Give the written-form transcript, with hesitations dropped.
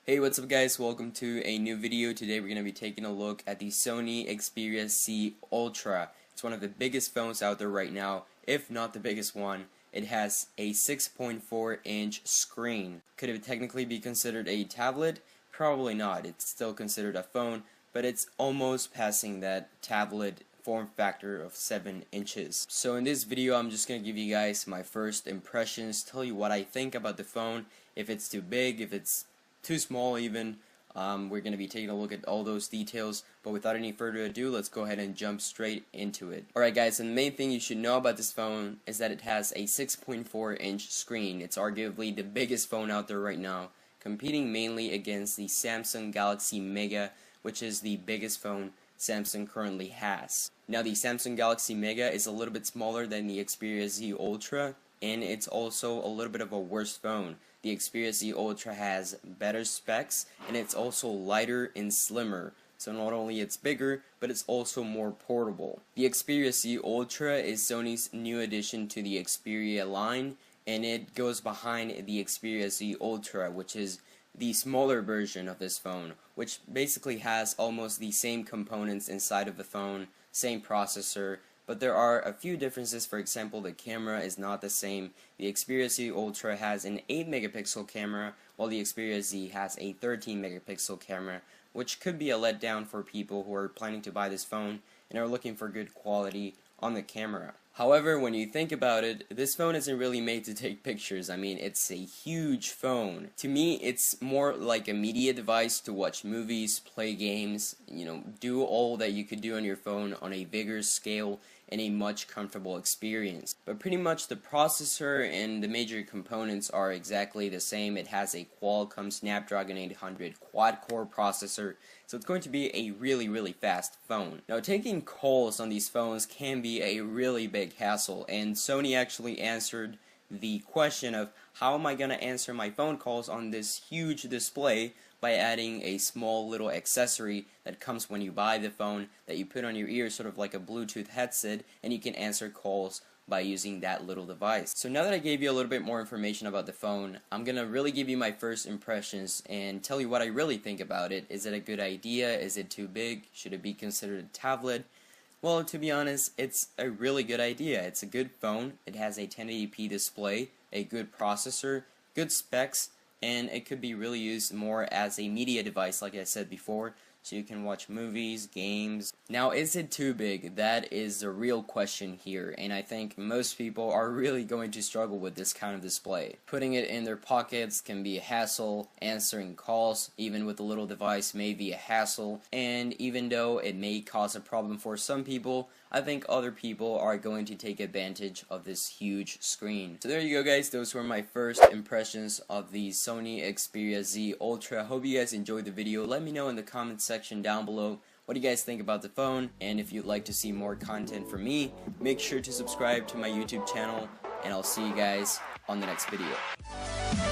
Hey, what's up guys, welcome to a new video. Today we're going to be taking a look at the Sony Xperia Z Ultra. It's one of the biggest phones out there right now, if not the biggest one. It has a 6.4-inch screen. Could it technically be considered a tablet? Probably not. It's still considered a phone, but it's almost passing that tablet form factor of 7 inches. So in this video I'm just going to give you guys my first impressions, tell you what I think about the phone, if it's too big, if it's too small even. We're going to be taking a look at all those details, but without any further ado, let's go ahead and jump straight into it. Alright guys, and the main thing you should know about this phone is that it has a 6.4-inch screen. It's arguably the biggest phone out there right now, competing mainly against the Samsung Galaxy Mega, which is the biggest phone Samsung currently has. Now the Samsung Galaxy Mega is a little bit smaller than the Xperia Z Ultra, and it's also a little bit of a worse phone. The Xperia Z Ultra has better specs, and it's also lighter and slimmer. So not only it's bigger, but it's also more portable. The Xperia Z Ultra is Sony's new addition to the Xperia line, and it goes behind the Xperia Z Ultra, which is the smaller version of this phone, which basically has almost the same components inside of the phone, same processor, but there are a few differences. For example, the camera is not the same. The Xperia Z Ultra has an 8 megapixel camera, while the Xperia Z has a 13 megapixel camera, which could be a letdown for people who are planning to buy this phone and are looking for good quality on the camera. However, when you think about it, this phone isn't really made to take pictures. I mean, it's a huge phone. To me, it's more like a media device to watch movies, play games, do all that you could do on your phone on a bigger scale and a much comfortable experience. But pretty much the processor and the major components are exactly the same. It has a Qualcomm Snapdragon 800 quad-core processor, so it's going to be a really fast phone. Now, taking calls on these phones can be a really big hassle, and Sony actually answered the question of how am I going to answer my phone calls on this huge display by adding a small little accessory that comes when you buy the phone that you put on your ear, sort of like a Bluetooth headset, and you can answer calls by using that little device. So now that I gave you a little bit more information about the phone, I'm gonna really give you my first impressions and tell you what I really think about it. Is it a good idea? Is it too big? Should it be considered a tablet? Well, to be honest, it's a really good idea. It's a good phone. It has a 1080p display, a good processor, good specs, and it could be really used more as a media device, like I said before, so you can watch movies, games. Now, is it too big? That is the real question here, and I think most people are really going to struggle with this kind of display. Putting it in their pockets can be a hassle, answering calls, even with a little device, may be a hassle, and even though it may cause a problem for some people, I think other people are going to take advantage of this huge screen. So there you go guys, those were my first impressions of the Sony Xperia Z Ultra. Hope you guys enjoyed the video. Let me know in the comments section down below what do you guys think about the phone, and if you'd like to see more content from me, make sure to subscribe to my YouTube channel, and I'll see you guys on the next video.